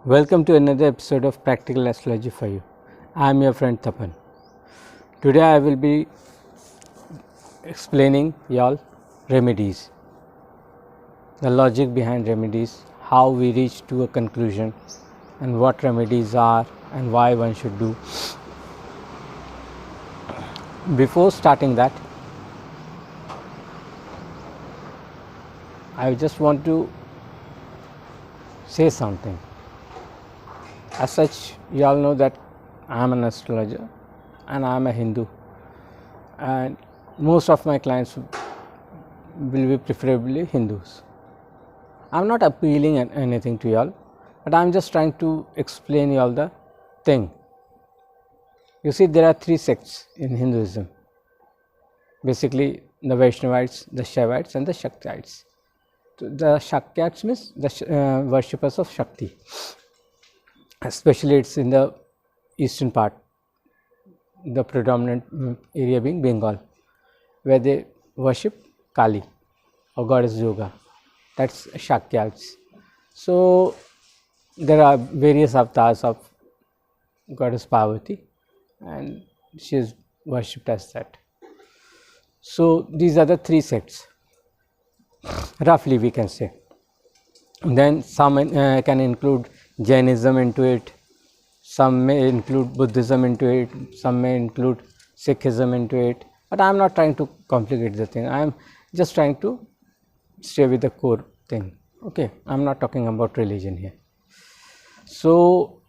Welcome to another episode of Practical Astrology for You. I am your friend Tapan. Today I will be explaining y'all remedies, the logic behind remedies, how we reach to a conclusion, and what remedies are and why one should do. Before starting that, I just want to say something. As such, you all know that I am an astrologer and I am a Hindu, and most of my clients will be preferably Hindus. I am not appealing at anything to you all, but I am just trying to explain you all the thing. You see, there are three sects in Hinduism. Basically, the Vaishnavites, the Shaivites and the Shaktites. The Shaktites means the worshippers of Shakti. Especially it's in the eastern part, the predominant area being Bengal, where they worship Kali or goddess Yoga. That's Shakyats. So there are various avatars of goddess Parvati, and she is worshipped as that. So these are the three sects, roughly we can say. Then some can include Jainism into it, some may include Buddhism into it, some may include Sikhism into it, but I am not trying to complicate the thing. I am just trying to stay with the core thing. Okay, I am not talking about religion here. So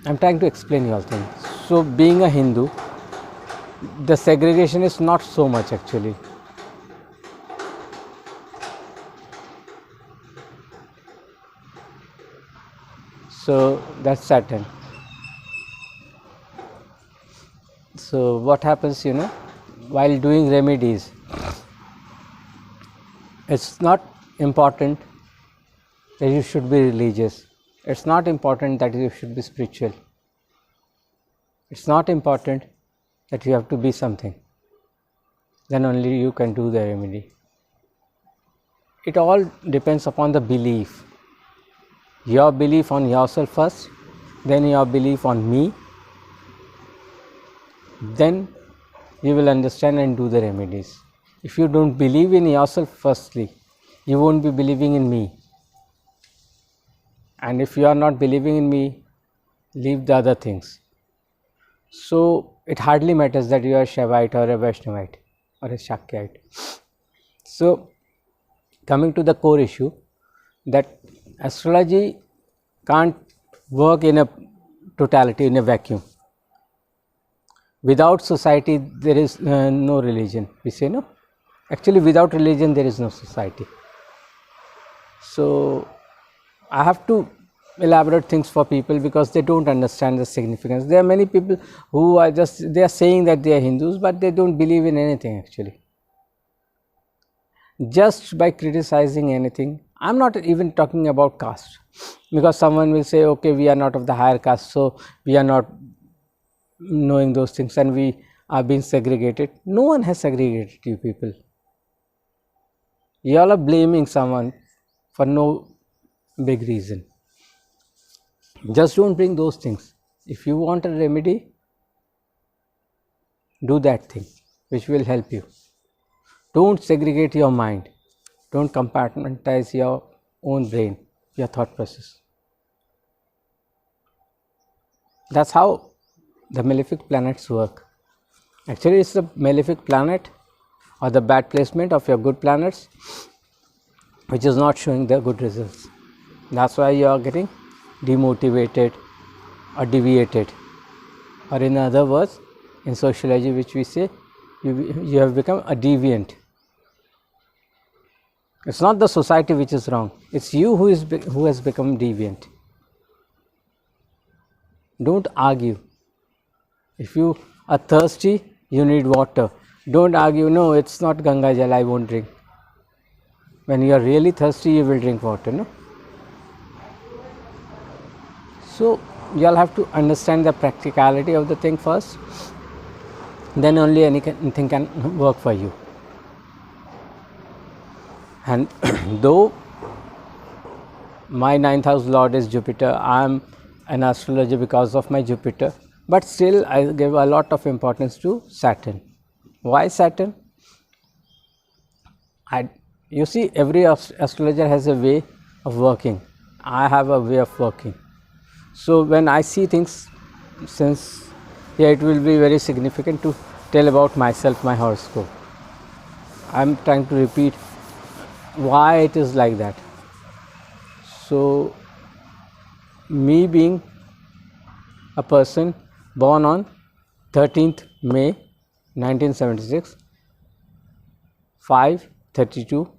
I am trying to explain you all things. So being a Hindu, the segregation is not so much actually. So that's certain. So what happens, while doing remedies, it's not important that you should be religious. It's not important that you should be spiritual. It's not important that you have to be something. Then only you can do the remedy. It all depends upon the belief. Your belief on yourself first, then your belief on me, then you will understand and do the remedies. If you don't believe in yourself firstly, you won't be believing in me. And if you are not believing in me, leave the other things. So it hardly matters that you are a Shaivite or a Vaishnavite or a Shakyite. So coming to the core issue, that astrology can't work in a totality, in a vacuum. Without society, there is no religion. We say no. Actually, without religion, there is no society. So I have to elaborate things for people because they don't understand the significance. There are many people who are they are saying that they are Hindus, but they don't believe in anything actually. Just by criticizing anything, I am not even talking about caste, because someone will say, okay, we are not of the higher caste, so we are not knowing those things and we are being segregated. No one has segregated you people. You all are blaming someone for no big reason. Just don't bring those things. If you want a remedy, do that thing which will help you. Don't segregate your mind. Don't compartmentalize your own brain, your thought process. That's how the malefic planets work. Actually, it's the malefic planet or the bad placement of your good planets which is not showing the good results. That's why you are getting demotivated or deviated, or in other words, in sociology, which we say, you have become a deviant. It's not the society which is wrong, it's you who has become deviant. Don't argue. If you are thirsty, you need water. Don't argue, no, it's not Ganga Jal, I won't drink. When you are really thirsty, you will drink water, no? So you all have to understand the practicality of the thing first, then only anything can work for you. And though my 9th house lord is Jupiter. I am an astrologer because of my Jupiter, but still I give a lot of importance to Saturn. Why Saturn? You see, every astrologer has a way of working. I have a way of working. So when I see things, since it will be very significant to tell about myself, my horoscope. I am trying to repeat why it is like that. So, me being a person born on 13th May 1976, 5:32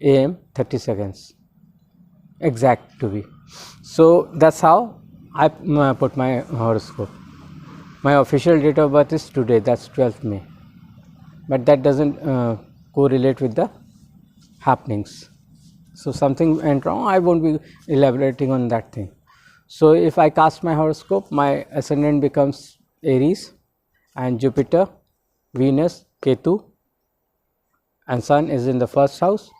AM 30 seconds exact to be. So that's how I put my horoscope. My official date of birth is today, that's 12th May, but that doesn't correlate with the happenings. So something went wrong, I won't be elaborating on that thing. So if I cast my horoscope, my ascendant becomes Aries, and Jupiter, Venus, Ketu and Sun is in the first house,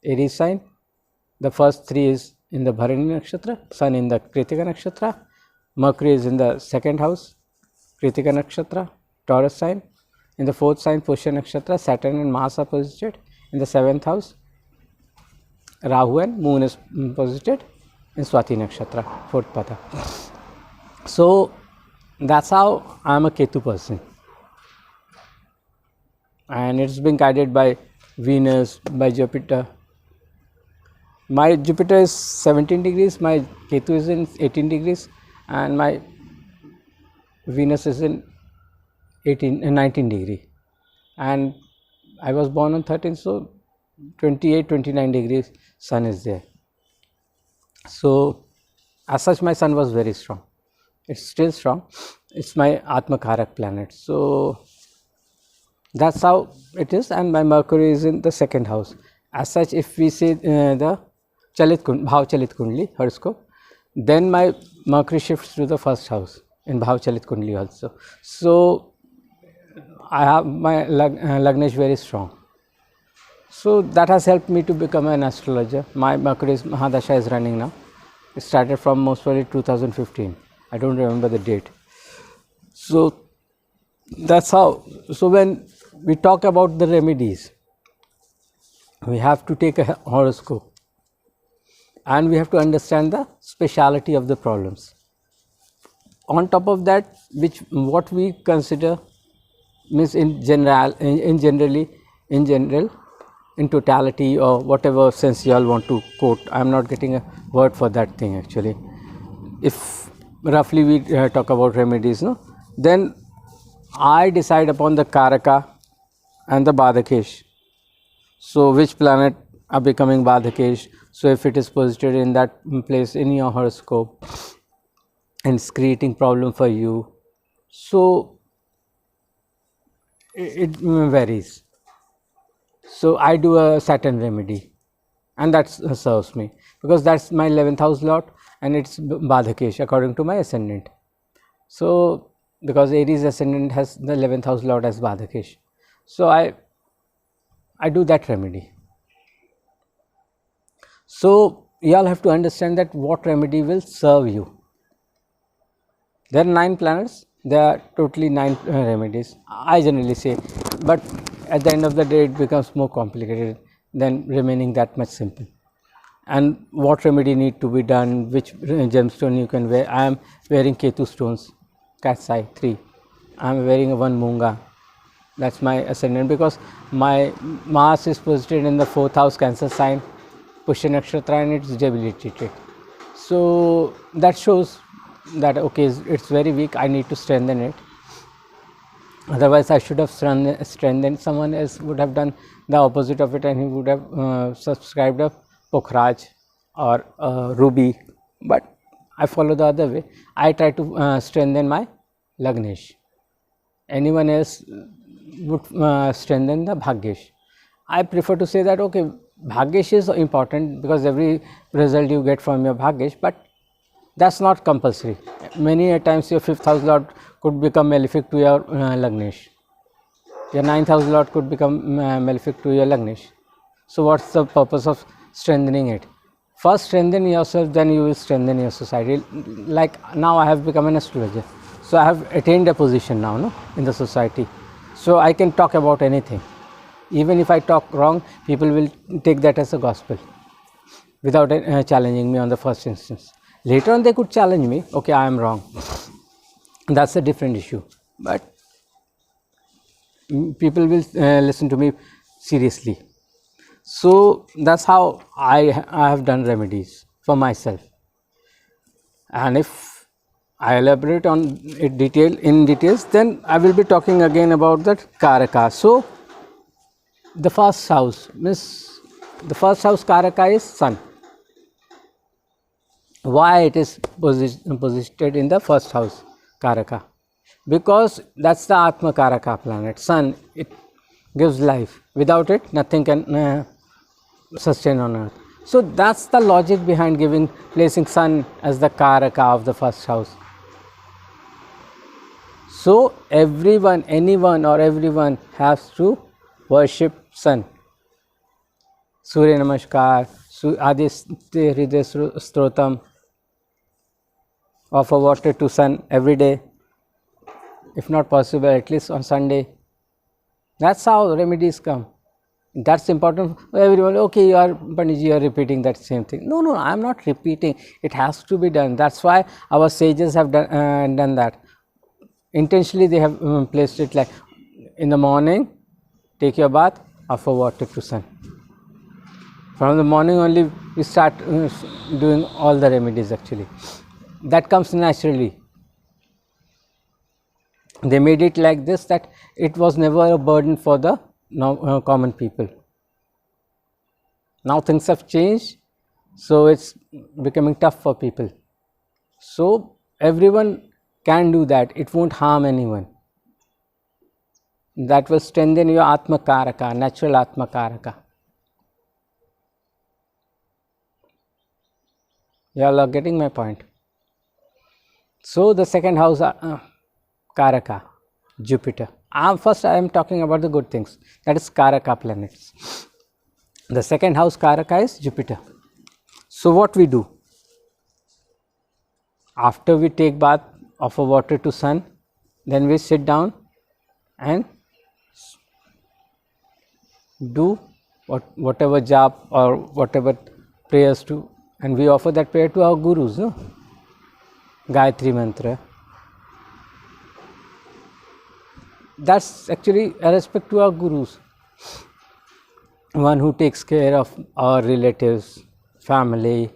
Aries sign. The first three is in the Bharani Nakshatra, Sun in the Kritika Nakshatra, Mercury is in the second house, Kritika Nakshatra, Taurus sign. In the fourth sign, Pushya Nakshatra, Saturn and Mars are posited. In the seventh house, Rahu and Moon is posited in Swati Nakshatra, fourth pada. So that's how I am a Ketu person, and it's been guided by Venus, by Jupiter. My Jupiter is 17 degrees, my Ketu is in 18 degrees, and my Venus is in 19 degree, and I was born on 13, so 28-29 degrees Sun is there. So as such, my Sun was very strong. It's still strong. It's my Atma Karak planet. So that's how it is, and my Mercury is in the second house. As such, if we say the Bhav Chalit Kundli horoscope, then my Mercury shifts to the first house in Bhav Chalit Kundli also. So I have my Lagnesh very strong. So that has helped me to become an astrologer. My Mercury's Mahadasha is running now. It started from most probably 2015. I don't remember the date. So that's how. So when we talk about the remedies, we have to take a horoscope, and we have to understand the speciality of the problems. On top of that, what we consider means in totality, or whatever sense you all want to quote. I am not getting a word for that thing actually. If roughly we talk about remedies, no, then I decide upon the Karaka and the Badhakesh. So which planet are becoming Badhakesh? So if it is posited in that place in your horoscope and it's creating problem for you, so it varies. So I do a Saturn remedy, and that serves me because that's my 11th house lot, and it's Badhakesh according to my ascendant. So because Aries ascendant has the 11th house lord as Badhakesh, so I do that remedy. So you all have to understand that what remedy will serve you. There are 9 planets, there are totally 9 remedies, I generally say, but at the end of the day it becomes more complicated than remaining that much simple. And what remedy need to be done, which gemstone you can wear. I am wearing Ketu stones, cat's eye 3. I am wearing one Munga, that's my ascendant, because my Mars is posited in the 4th house Cancer sign, Pushya Nakshatra, and it's debilitated. So that shows that okay, it's very weak, I need to strengthen it. Otherwise I should have strengthened. Someone else would have done the opposite of it, and he would have subscribed a Pokhraj or Ruby, but I follow the other way. I try to strengthen my Lagnesh. Anyone else would strengthen the Bhagyesh. I prefer to say that okay, Bhagyesh is important because every result you get from your Bhagyesh, but that's not compulsory. Many a times your 5th house lord could become malefic to your Lagnesh. Your 9th house lord could become malefic to your Lagnesh. So what's the purpose of strengthening it? First strengthen yourself, then you will strengthen your society. Like now I have become an astrologer, so I have attained a position now, no, in the society, so I can talk about anything. Even if I talk wrong, people will take that as a gospel without challenging me on the first instance. Later on they could challenge me, okay, I am wrong, that's a different issue, but people will listen to me seriously. So that's how I have done remedies for myself. And if I elaborate on it in details, then I will be talking again about that Karaka. So the first house means the first house Karaka is sun. Why it is positioned in the first house Karaka? Because that's the Atma Karaka planet. Sun, it gives life. Without it, nothing can sustain on earth. So that's the logic behind placing sun as the Karaka of the first house. So everyone, anyone or everyone has to worship sun. Surya Namaskar, Aditya Hriday Strotam, offer water to sun every day, if not possible at least on Sunday. That's how remedies come. That's important for everyone. Okay, Panditji, you are repeating that same thing. No, I am not repeating. It has to be done. That's why our sages have done that. Intentionally they have placed it like in the morning, take your bath, offer water to sun. From the morning only we start doing all the remedies actually. That comes naturally. They made it like this that it was never a burden for the common people. Now things have changed, so it's becoming tough for people. So everyone can do that, it won't harm anyone. That will strengthen your Atma Karaka, natural Atma Karaka. You all are getting my point. So the second house Karaka, Jupiter. First I am talking about the good things, that is Karaka planets. The second house Karaka is Jupiter. So what we do? After we take bath, offer water to sun, then we sit down and do whatever jap or whatever prayers to, and we offer that prayer to our gurus, no? Gayatri mantra. That's actually a respect to our gurus, one who takes care of our relatives, family,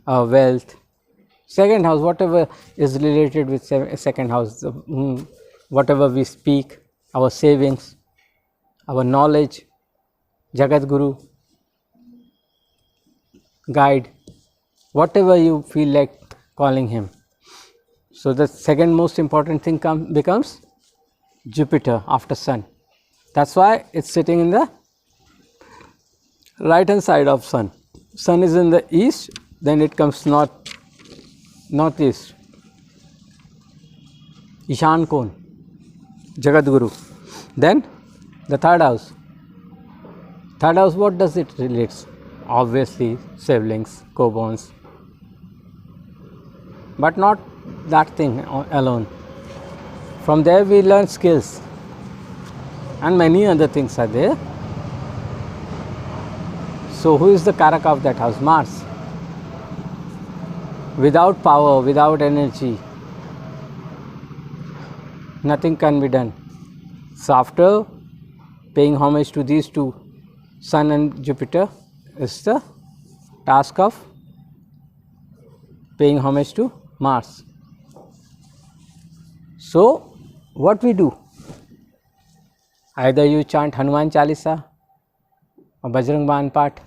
our wealth. Second house, whatever is related with second house, whatever we speak, our savings, our knowledge, Jagat Guru, guide, whatever you feel like calling him. So the second most important thing becomes Jupiter after sun. That's why it's sitting in the right hand side of sun. Sun is in the east, then it comes northeast. Ishan Kon, Jagat Guru. Then the third house. Third house, what does it relates? Obviously siblings, co-borns. But not that thing alone. From there we learn skills and many other things are there. So who is the Karaka of that house? Mars. Without power, without energy, nothing can be done. So after paying homage to these two, Sun and Jupiter, is the task of paying homage to Mars. So what we do? Either you chant Hanuman Chalisa or Bajrang Baan Path.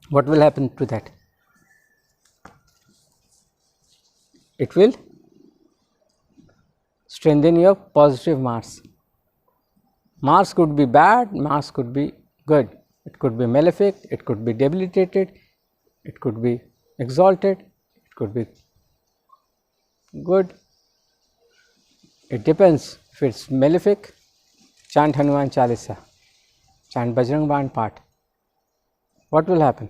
What will happen to that? It will strengthen your positive Mars. Mars could be bad, Mars could be good. It could be malefic, it could be debilitated, it could be exalted, it could be good. It depends. If it's malefic, chant Hanuman Chalisa, chant Bajrang Baan Path. what will happen?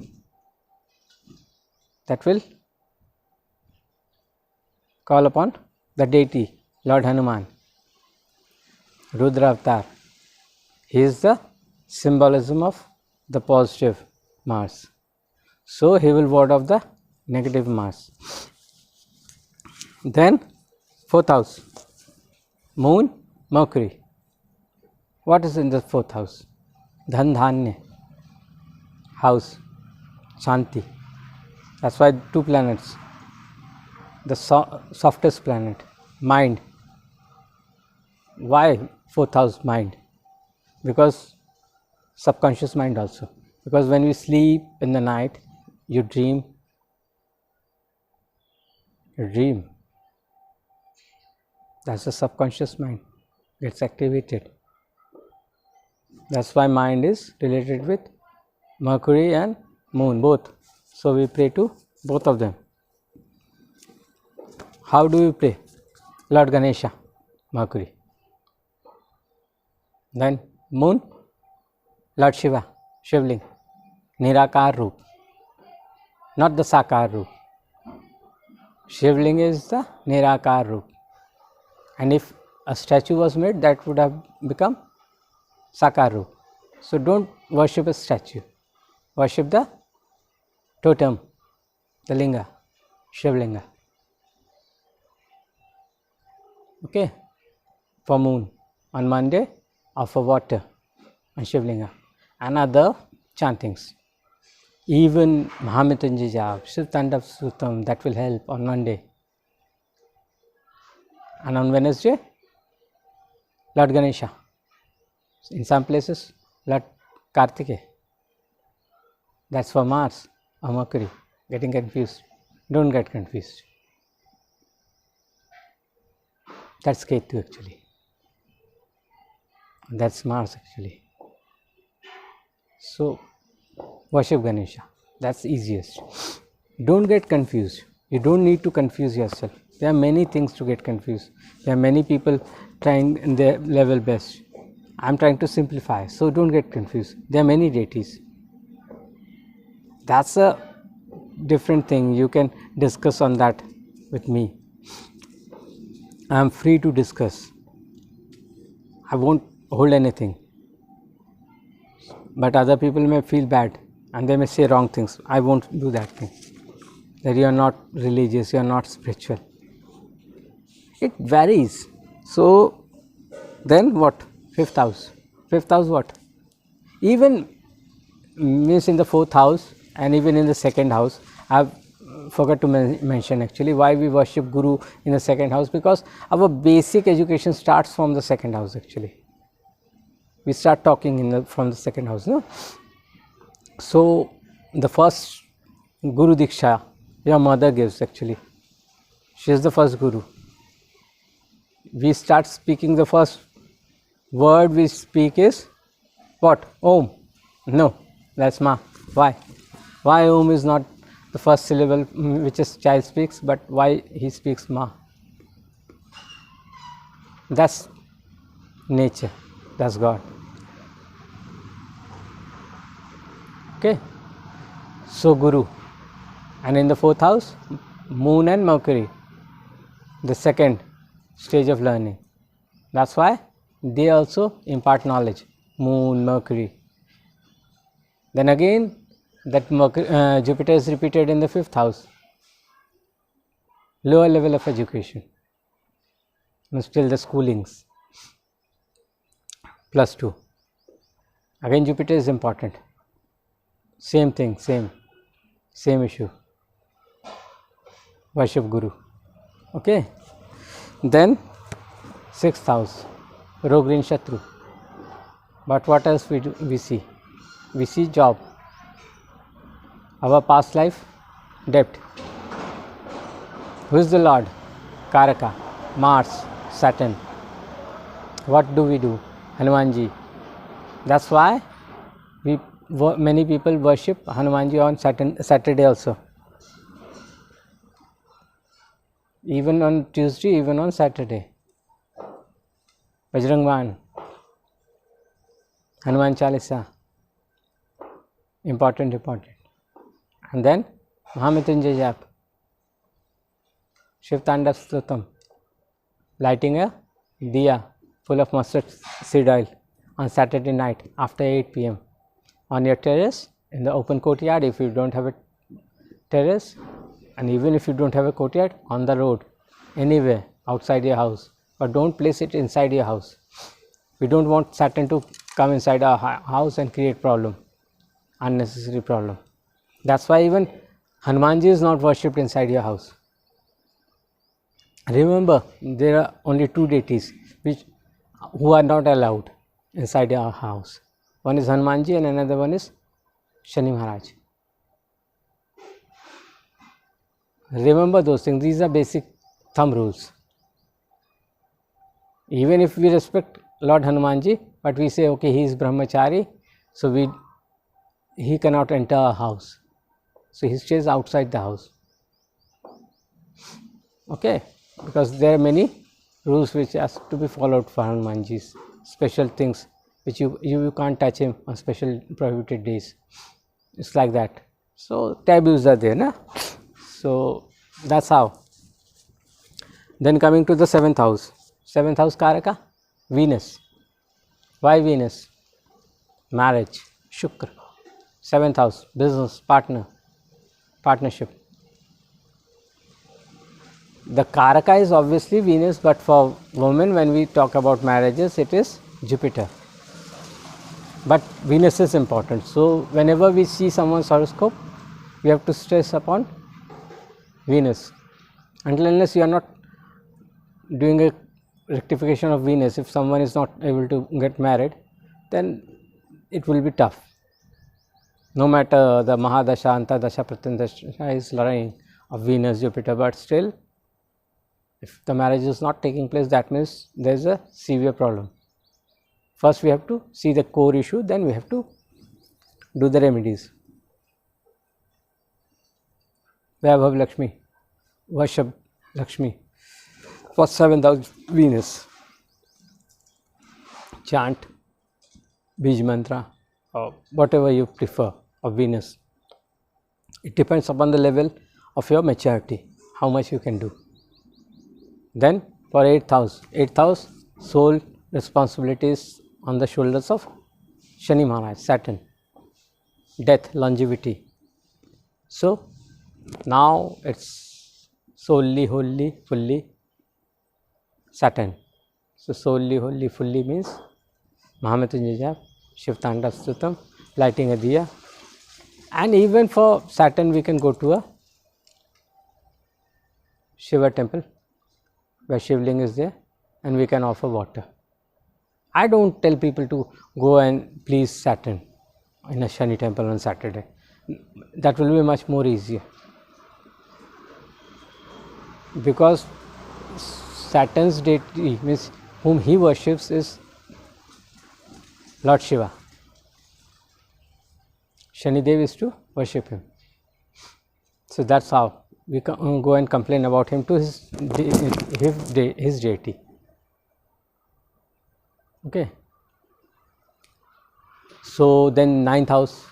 That will call upon the deity Lord Hanuman, Rudra Avatar. He is the symbolism of the positive Mars. So he will ward off the negative Mars. Then 4th house, Moon, Mercury. What is in the 4th house? Dhan Dhanya, house, Shanti. That's why 2 planets. The softest planet, mind. Why 4th house, mind? Because subconscious mind also. Because when we sleep in the night, you dream. That's the subconscious mind gets activated. That's why mind is related with Mercury and Moon, both. So we pray to both of them. How do we pray? Lord Ganesha, Mercury. Then Moon, Lord Shiva, Shivling, Nirakar Roop, not the Sakar Roop. Shivling is the Nirakar Roop. And if a statue was made, that would have become Sakar Roop. So don't worship a statue. Worship the totem, the Linga, Shivlinga. Okay? For Moon on Monday, or for water and Shivlinga. And other chantings. Even Mahamrityunjay Jap, Shiv Tandav Sutam, that will help on Monday. And on Wednesday, Lord Ganesha. In some places, Lord Kartike. That's for Mars or Mercury. Getting confused. Don't get confused. That's Ketu actually. That's Mars actually. So, worship Ganesha. That's easiest. Don't get confused. You don't need to confuse yourself. There are many things to get confused. There are many people trying in their level best. I'm trying to simplify, so don't get confused. There are many deities. That's a different thing. You can discuss on that with me. I'm free to discuss. I won't hold anything. But other people may feel bad and they may say wrong things. I won't do that thing. That you are not religious, you are not spiritual. It varies. So then what? 5th house. 5th house what? Even means in the 4th house and even in the 2nd house. I've forgot to mention actually why we worship Guru in the 2nd house, because our basic education starts from the 2nd house actually. We start talking from the 2nd house, no? So the first Guru Diksha your mother gives actually. She is the first Guru. We start speaking, the first word we speak is what? Om. No, that's Ma. Why? Why Om is not the first syllable which a child speaks, but why he speaks Ma? That's nature. That's God. Okay. So Guru. And in the 4th house, Moon and Mercury. The 2nd stage of learning. That's why they also impart knowledge. Moon, Mercury. Then again, that Jupiter is repeated in the 5th house. Lower level of education. Still the schoolings. +2. Again Jupiter is important. Same thing, same issue. Worship Guru. Okay. Then 6th house, Rogrin Shatru. But what else we see? We see job. Our past life, debt. Who is the Lord? Karaka, Mars, Saturn. What do? Hanumanji. That's why many people worship Hanumanji on Saturday also. Even on Tuesday, even on Saturday. Bajrangban, Hanuman Chalisa. Important. And then Mahamrityunjay jap, Shiv Tandav Stutam, lighting a diya full of mustard seed oil on Saturday night after 8 p.m. on your terrace, in the open courtyard if you don't have a terrace, and even if you don't have a courtyard, on the road, anywhere outside your house, but don't place it inside your house. We don't want Saturn to come inside our house and create problem, unnecessary problem. That's why even Hanumanji is not worshipped inside your house. Remember, there are only two deities who are not allowed inside our house. One is Hanumanji and another one is Shani Maharaj. Remember those things. These are basic thumb rules. Even if we respect Lord Hanumanji, but we say, okay, he is brahmachari, so he cannot enter our house. So he stays outside the house. Okay, because there are many rules which has to be followed for Hanumanji's special things, which you can't touch him on special prohibited days. It's like that. So taboos are there, na? So that's how. Then coming to the 7th house. 7th house Karaka, Venus. Why Venus? Marriage, Shukra. 7th house, business, partnership. The Karaka is obviously Venus, but for women, when we talk about marriages, it is Jupiter. But Venus is important. So whenever we see someone's horoscope, we have to stress upon Venus. Until unless you are not doing a rectification of Venus, if someone is not able to get married, then it will be tough. No matter the Mahadasha, Antardasha, Pratyandasha is lying of Venus, Jupiter, but still, if the marriage is not taking place, that means there is a severe problem. First we have to see the core issue, then we have to do the remedies. Vaibhav Lakshmi, Vashab Lakshmi, for 7th house Venus. Chant, Bij Mantra, or whatever you prefer of Venus. It depends upon the level of your maturity, how much you can do. Then for 8th house, soul responsibilities on the shoulders of Shani Maharaj, Saturn, death, longevity. So now it's solely, wholly, fully Saturn. So solely, wholly, fully means Mahamrityunjay jap, Shiv Tandav Stutam, lighting a diya. And even for Saturn we can go to a Shiva temple where Shivling is there, and we can offer water. I don't tell people to go and please Saturn in a Shani temple on Saturday. That will be much more easier, because Saturn's deity, means whom he worships, is Lord Shiva. Shani Dev is to worship him. So that's how we can go and complain about him to his deity. Okay. So then 9th house.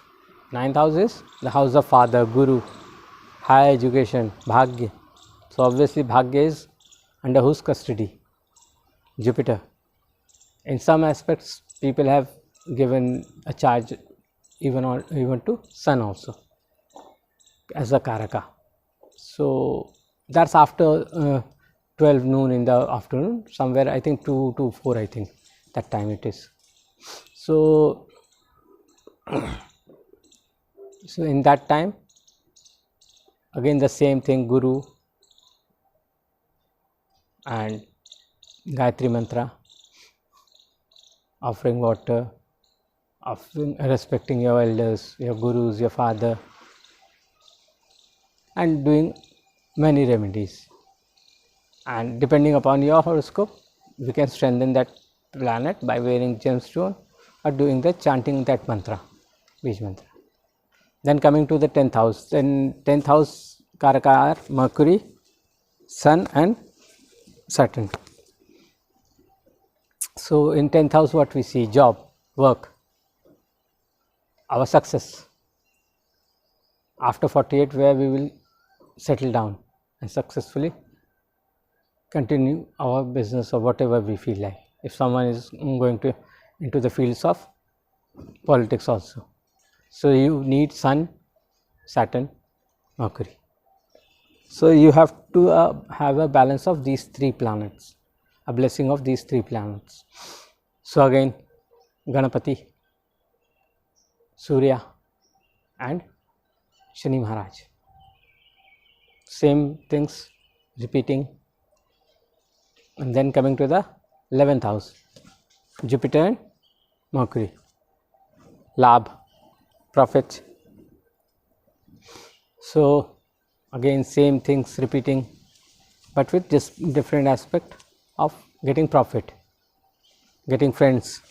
9th house is the house of father, guru, higher education, bhagya. So obviously bhagya is under whose custody? Jupiter. In some aspects people have given a charge even to sun also as a Karaka. So that's after 12 noon in the afternoon, somewhere I think 2 to 4, I think that time it is. So in that time, again the same thing, Guru and Gayatri Mantra, offering water, respecting your elders, your gurus, your father, and doing many remedies. And depending upon your horoscope, we can strengthen that planet by wearing gemstone or doing the chanting that mantra, Bij Mantra. Then coming to the 10th house. Then 10th house Karaka are Mercury, Sun and Saturn. So in 10th house what we see? Job, work, our success, after 48 where we will settle down and successfully continue our business or whatever we feel like. If someone is going to into the fields of politics also, so you need Sun, Saturn, Mercury. So you have to have a balance of these 3 planets, a blessing of these 3 planets. So again, Ganapati, Surya and Shani Maharaj. Same things repeating. And then coming to the 11th house, Jupiter and Mercury. Labh, profit. So again same things repeating, but with just different aspect of getting profit, getting friends,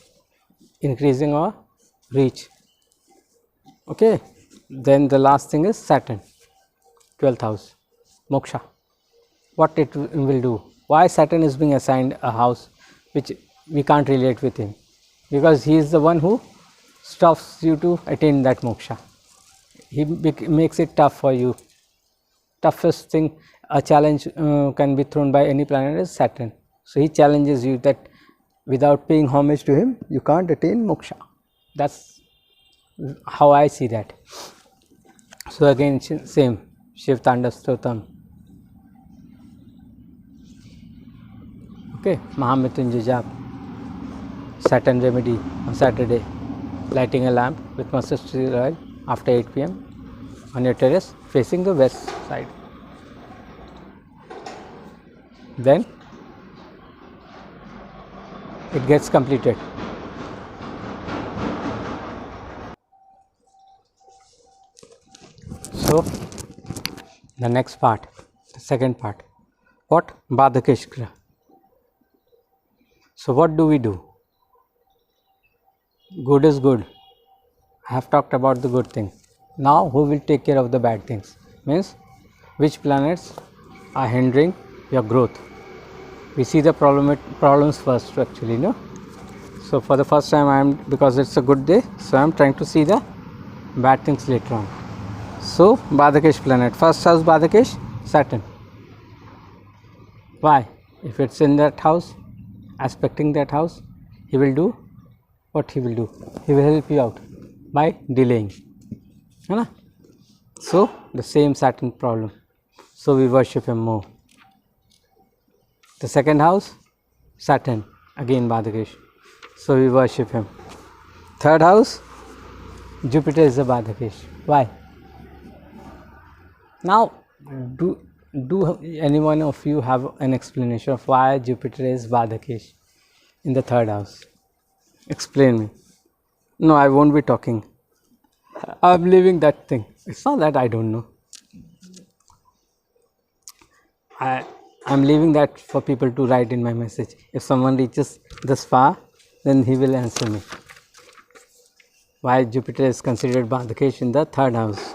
increasing our reach. Okay, then the last thing is Saturn, 12th house, moksha. What it will do? Why Saturn is being assigned a house which we can't relate with him? Because he is the one who stops you to attain that moksha. He makes it tough for you. Toughest thing, a challenge can be thrown by any planet is Saturn. So he challenges you that without paying homage to him, you can't attain moksha. That's how I see that. So again, same, Shiv Tanda Stotam. Okay, Mahamrityunjay Jap, Saturn remedy on Saturday, lighting a lamp with mustard seed oil after 8 p.m. on your terrace facing the west side. Then it gets completed. So the next part, the second part, what? Badhakesh Graha. So what do we do? Good is good. I have talked about the good thing. Now who will take care of the bad things? Means which planets are hindering your growth? We see the problems first actually, no? So for the first time because it's a good day, so I am trying to see the bad things later on. So Badhakesh planet, first house Badhakesh, Saturn. Why? If it's in that house, aspecting that house, he will do what he will do. He will help you out by delaying. So the same Saturn problem. So we worship him more. The second house, Saturn, again Badhakesh. So we worship him. Third house, Jupiter is a Badhakesh. Why? Now, do any one of you have an explanation of why Jupiter is Badhakesh in the third house? Explain me. No, I won't be talking. I'm leaving that thing. It's not that I don't know. I'm leaving that for people to write in my message. If someone reaches this far, then he will answer me. Why Jupiter is considered Badhakesh in the third house.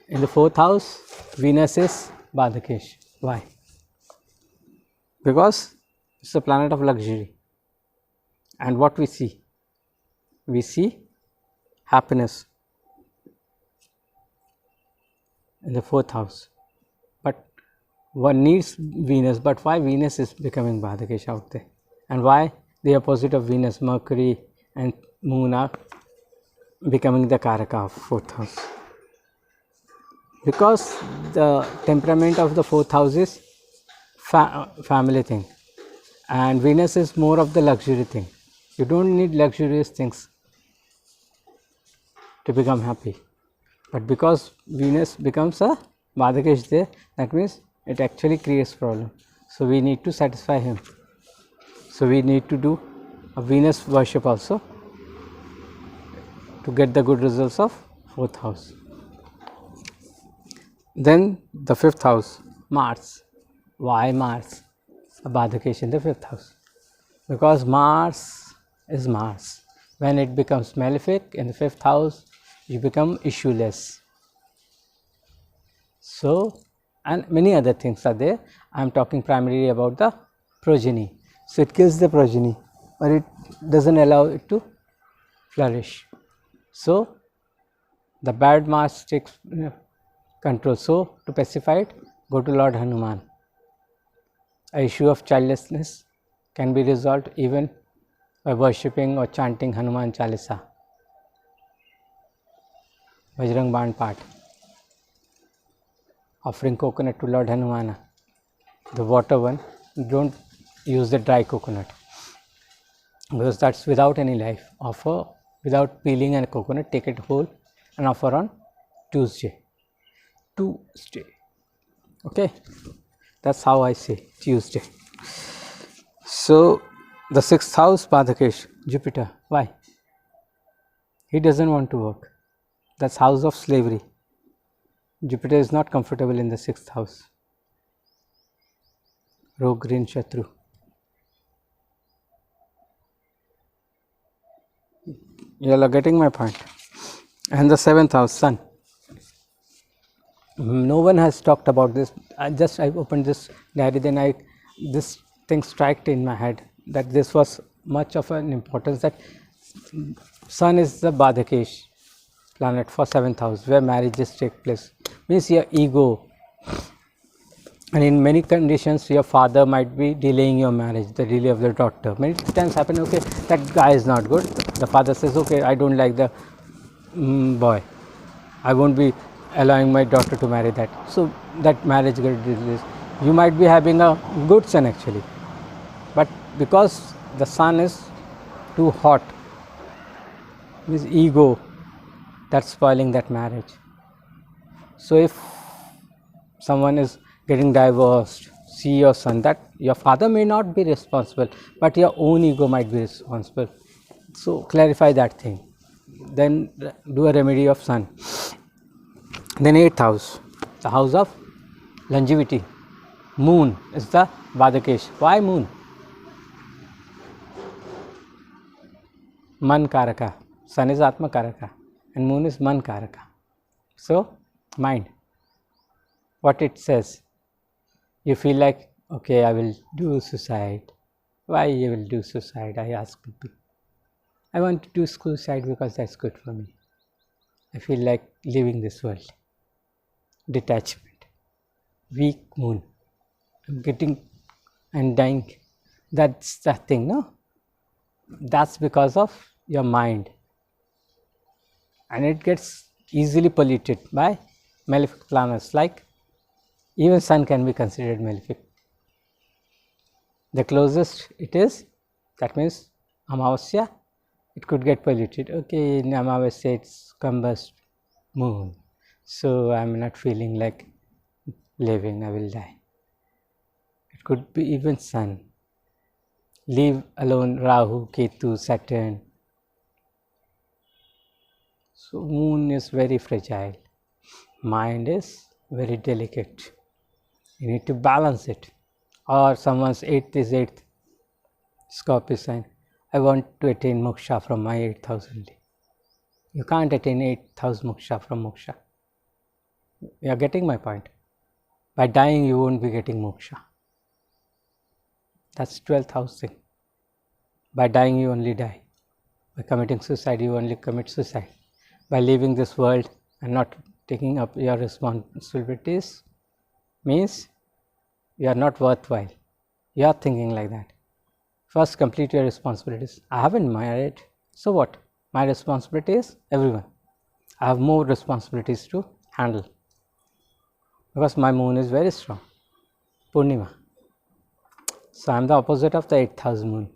In the fourth house, Venus is Badhakesh. Why? Because it's a planet of luxury. And what we see? We see happiness in the fourth house. But one needs Venus. But why Venus is becoming Badhakesh out there? And why the opposite of Venus, Mercury and Moon are becoming the Karaka of fourth house? Because the temperament of the fourth house is family thing, and Venus is more of the luxury thing. You don't need luxurious things to become happy. But because Venus becomes a Badhakesh there, that means it actually creates problem. So we need to satisfy him. So we need to do a Venus worship also to get the good results of fourth house. Then the fifth house, Mars. Why Mars? A Badhakesh in the fifth house. Because Mars is Mars. When it becomes malefic in the fifth house, you become issueless. So, and many other things are there. I am talking primarily about the progeny. So it kills the progeny, but it doesn't allow it to flourish. So The bad Mars takes control. So, to pacify it, go to Lord Hanuman. A issue of childlessness can be resolved even by worshipping or chanting Hanuman Chalisa, Bajrang Baan Path, offering coconut to Lord Hanumana. The water one, don't use the dry coconut because that's without any life. Offer without peeling a coconut, take it whole and offer on Tuesday. Okay, that's how I say Tuesday. So the 6th house, Badhakesh, Jupiter. Why? He doesn't want to work. That's house of slavery. Jupiter is not comfortable in the 6th house. Rog, Green, Shatru. You all are getting my point. And the 7th house, Sun. No one has talked about this. I opened this diary, then this thing struck in my head that this was much of an importance, that Sun is the Badhakesh planet for 7th house, where marriages take place. Means your ego, and in many conditions your father might be delaying your marriage, the delay of the daughter. Many times happen, okay, that guy is not good. The father says, okay, I don't like the boy, I won't be allowing my daughter to marry that. So that marriage gets delayed. You might be having a good son actually, but because the sun is too hot, his ego, that's spoiling that marriage. So if someone is getting divorced, see your son, that your father may not be responsible, but your own ego might be responsible. So clarify that thing. Then do a remedy of sun. Then 8th house, the house of longevity. Moon is the Badhakesh. Why moon? Man Karaka. Sun is Atma Karaka and moon is Man Karaka. So mind. What it says, you feel like, okay, I will do suicide. Why you will do suicide? I ask people. I want to do suicide because that's good for me. I feel like leaving this world. Detachment. Weak moon. I'm getting and dying. That's the thing, no? That's because of your mind. And it gets easily polluted by malefic planets, like even sun can be considered malefic. The closest it is, that means Amavasya, it could get polluted. Okay, in Amavasya it's combust moon, so I'm not feeling like living, I will die. It could be even sun. Leave alone Rahu, Ketu, Saturn. So moon is very fragile. Mind is very delicate. You need to balance it. Or someone's 8th is 8th, Scorpio sign. I want to attain moksha from my 8th house only. You can't attain 8th house moksha from moksha. You are getting my point. By dying you won't be getting moksha. That's 12th house thing. By dying you only die. By committing suicide you only commit suicide. By leaving this world and not taking up your responsibilities means you are not worthwhile. You are thinking like that. First complete your responsibilities. I haven't married, so what? My responsibility is everyone. I have more responsibilities to handle because my moon is very strong, Purnima. So I am the opposite of the 8th house moon,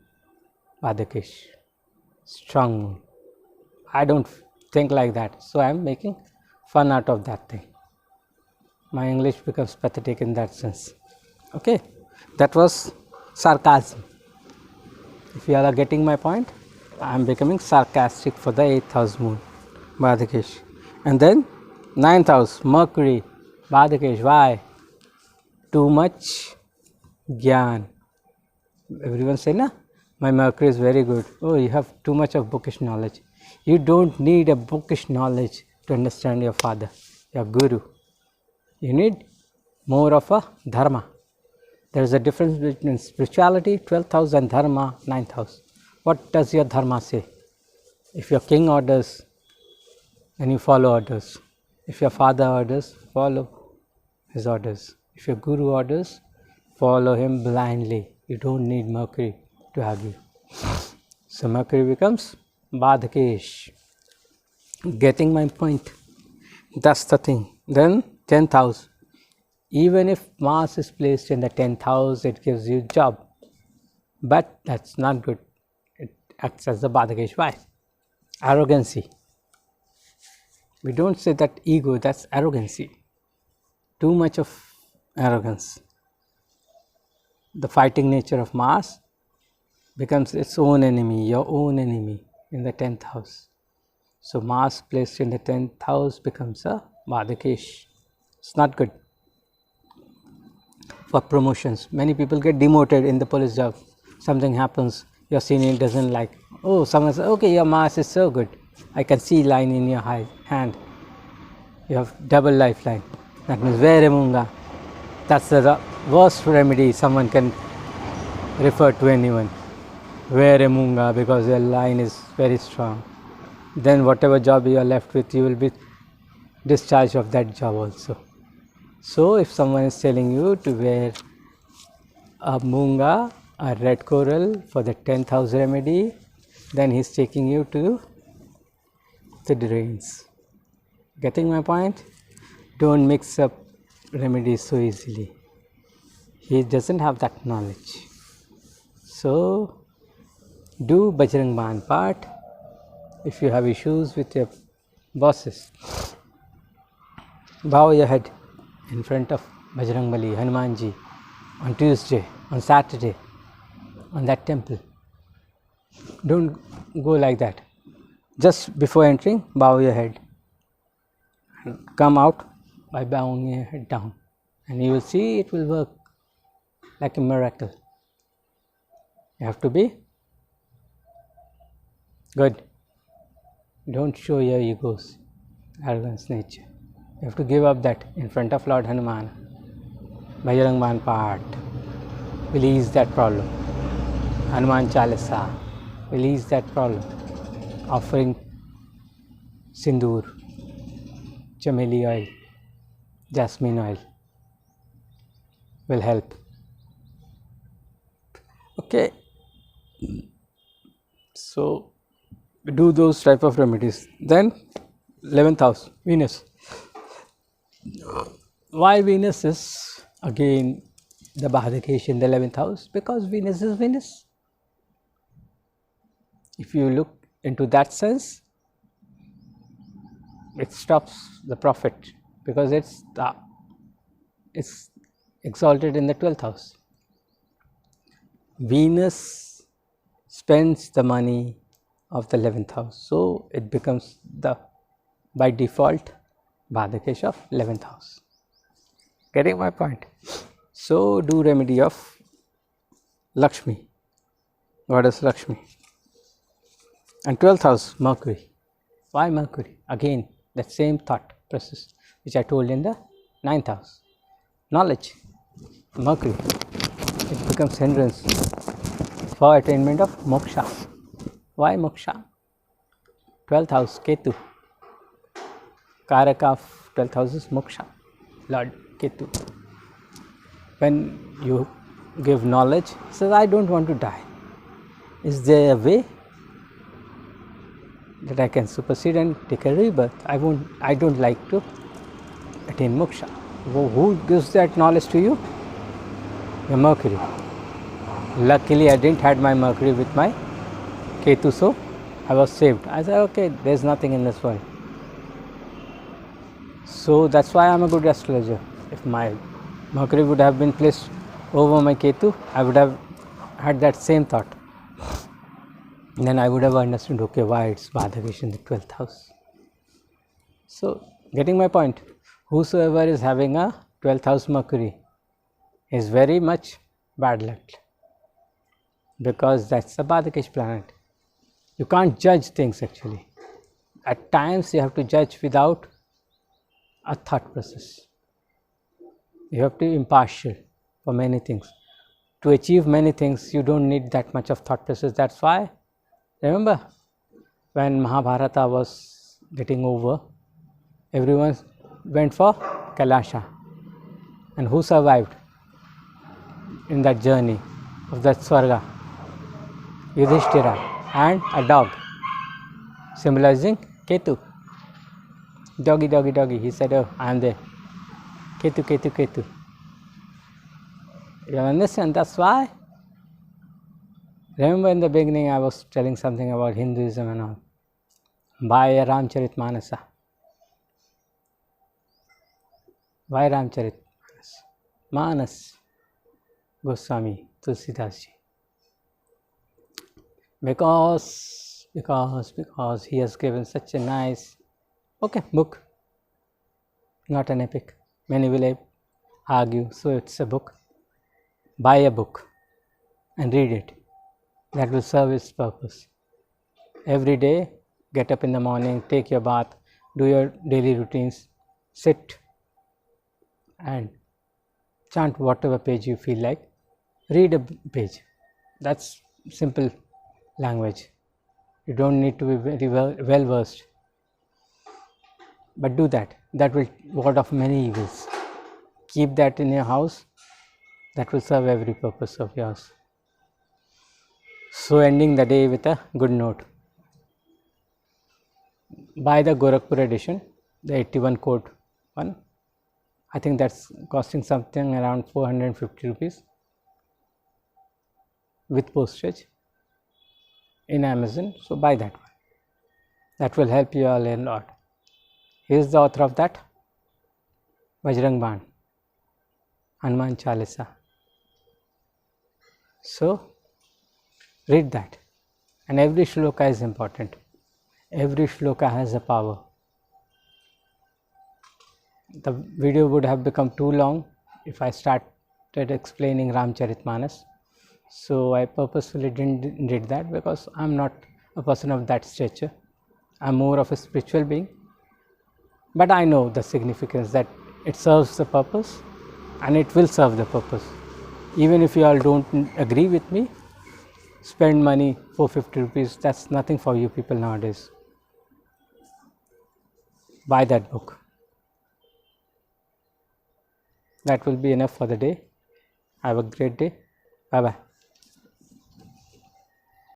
Badhakesh, strong moon. I don't think like that, so I am making fun out of that thing. My English becomes pathetic in that sense. Okay, that was sarcasm. If you all are getting my point, I am becoming sarcastic for the 8th house moon, Badhakesh. And then 9th house, Mercury, Badhakesh. Why? Too much Gyan. Everyone say, na, my Mercury is very good. Oh, you have too much of bookish knowledge. You don't need a bookish knowledge to understand your father, your guru. You need more of a dharma. There is a difference between spirituality, 12th house, and dharma, 9th house. What does your dharma say? If your king orders and you follow orders. If your father orders, follow his orders. If your guru orders, follow him blindly. You don't need Mercury to argue. So Mercury becomes Badhakesh. Getting my point? That's the thing. Then 10th house. Even if Mars is placed in the 10th house, it gives you job. But that's not good. It acts as the Badhakesh. Why? Arrogancy. We don't say that ego, that's arrogancy. Too much of arrogance. The fighting nature of Mars becomes its own enemy, your own enemy in the 10th house. So Mars placed in the 10th house becomes a Badhakesh. It's not good. For promotions, many people get demoted in the police job. Something happens, your senior doesn't like. Oh, someone says, okay, your Mars is so good. I can see line in your hand. You have double lifeline. That means Vere Munga. That's the worst remedy someone can refer to anyone. Vere Munga, because your line is very strong. Then whatever job you are left with, you will be discharged of that job also. So if someone is telling you to wear a Munga, a red coral for the 10th house remedy, then he is taking you to the drains. Getting my point? Don't mix up remedies so easily. He doesn't have that knowledge. So do Bajrang Baan part if you have issues with your bosses. Bow your head in front of Bajrang Bali, Hanumanji on Tuesday, on Saturday, on that temple. Don't go like that. Just before entering, bow your head. Come out by bowing your head down, and you will see it will work like a miracle. You have to be good. Don't show your egos, arrogance nature. You have to give up that in front of Lord Hanuman. Bajrang Baan part will ease that problem. Hanuman Chalisa will ease that problem. Offering sindoor, chameli oil, jasmine oil will help. Okay, so do those type of remedies. Then 11th house, Venus. Why Venus is again the Badhakesh in the 11th house? Because Venus is Venus. If you look into that sense, it stops the profit because it's exalted in the 12th house. Venus spends the money of the 11th house, so it becomes the by default Badhakesh of 11th house. Getting my point? So do remedy of Lakshmi, goddess Lakshmi. And 12th house, Mercury. Why Mercury? Again, that same thought process which I told in the 9th house. Knowledge, Mercury. It becomes hindrance for attainment of moksha. Why moksha? 12th house, Ketu. Karaka of 12th house is moksha, Lord Ketu. When you give knowledge, he says, I don't want to die. Is there a way that I can supersede and take a rebirth? I don't like to attain moksha. Who gives that knowledge to you? Your Mercury. Luckily, I didn't had my Mercury with my Ketu, so I was saved. I said, okay, there's nothing in this world. So that's why I'm a good astrologer. If my Mercury would have been placed over my Ketu, I would have had that same thought. Then I would have understood, okay, why it's Badhakesh in the 12th house. So, getting my point, whosoever is having a 12th house Mercury is very much bad luck, because that's a Badhakesh planet. You can't judge things actually. At times you have to judge without a thought process. You have to be impartial for many things. To achieve many things, you don't need that much of thought process. That's why, remember, when Mahabharata was getting over, everyone went for Kailasha. And who survived in that journey of that Swarga? Yudhishthira and a dog, symbolizing Ketu. Doggy, doggy, doggy. He said, oh, I am there. Ketu, Ketu, Ketu. You understand? That's why. Remember in the beginning I was telling something about Hinduism and all. Why Ramcharitmanasa? Why Ramcharitmanas? Manas Goswami Tulsidas ji. Because he has given such a nice, book, not an epic. Many will argue, so it's a book. Buy a book and read it. That will serve its purpose. Every day, get up in the morning, take your bath, do your daily routines, sit and chant whatever page you feel like. Read a page. That's simple language. You don't need to be very well versed. But do that. That will ward off many evils. Keep that in your house. That will serve every purpose of yours. So ending the day with a good note. Buy the Gorakhpur edition, the 81 code one. I think that's costing something around 450 rupees with postage in Amazon. So buy that one. That will help you all a lot. He is the author of that, Bajrang Baan, Hanuman Chalisa. So read that. And every shloka is important. Every shloka has a power. The video would have become too long if I started explaining Ramcharitmanas. So I purposefully didn't read that because I'm not a person of that stature. I'm more of a spiritual being. But I know the significance that it serves the purpose and it will serve the purpose. Even if you all don't agree with me, spend money, 450 rupees, that's nothing for you people nowadays. Buy that book. That will be enough for the day. Have a great day. Bye bye.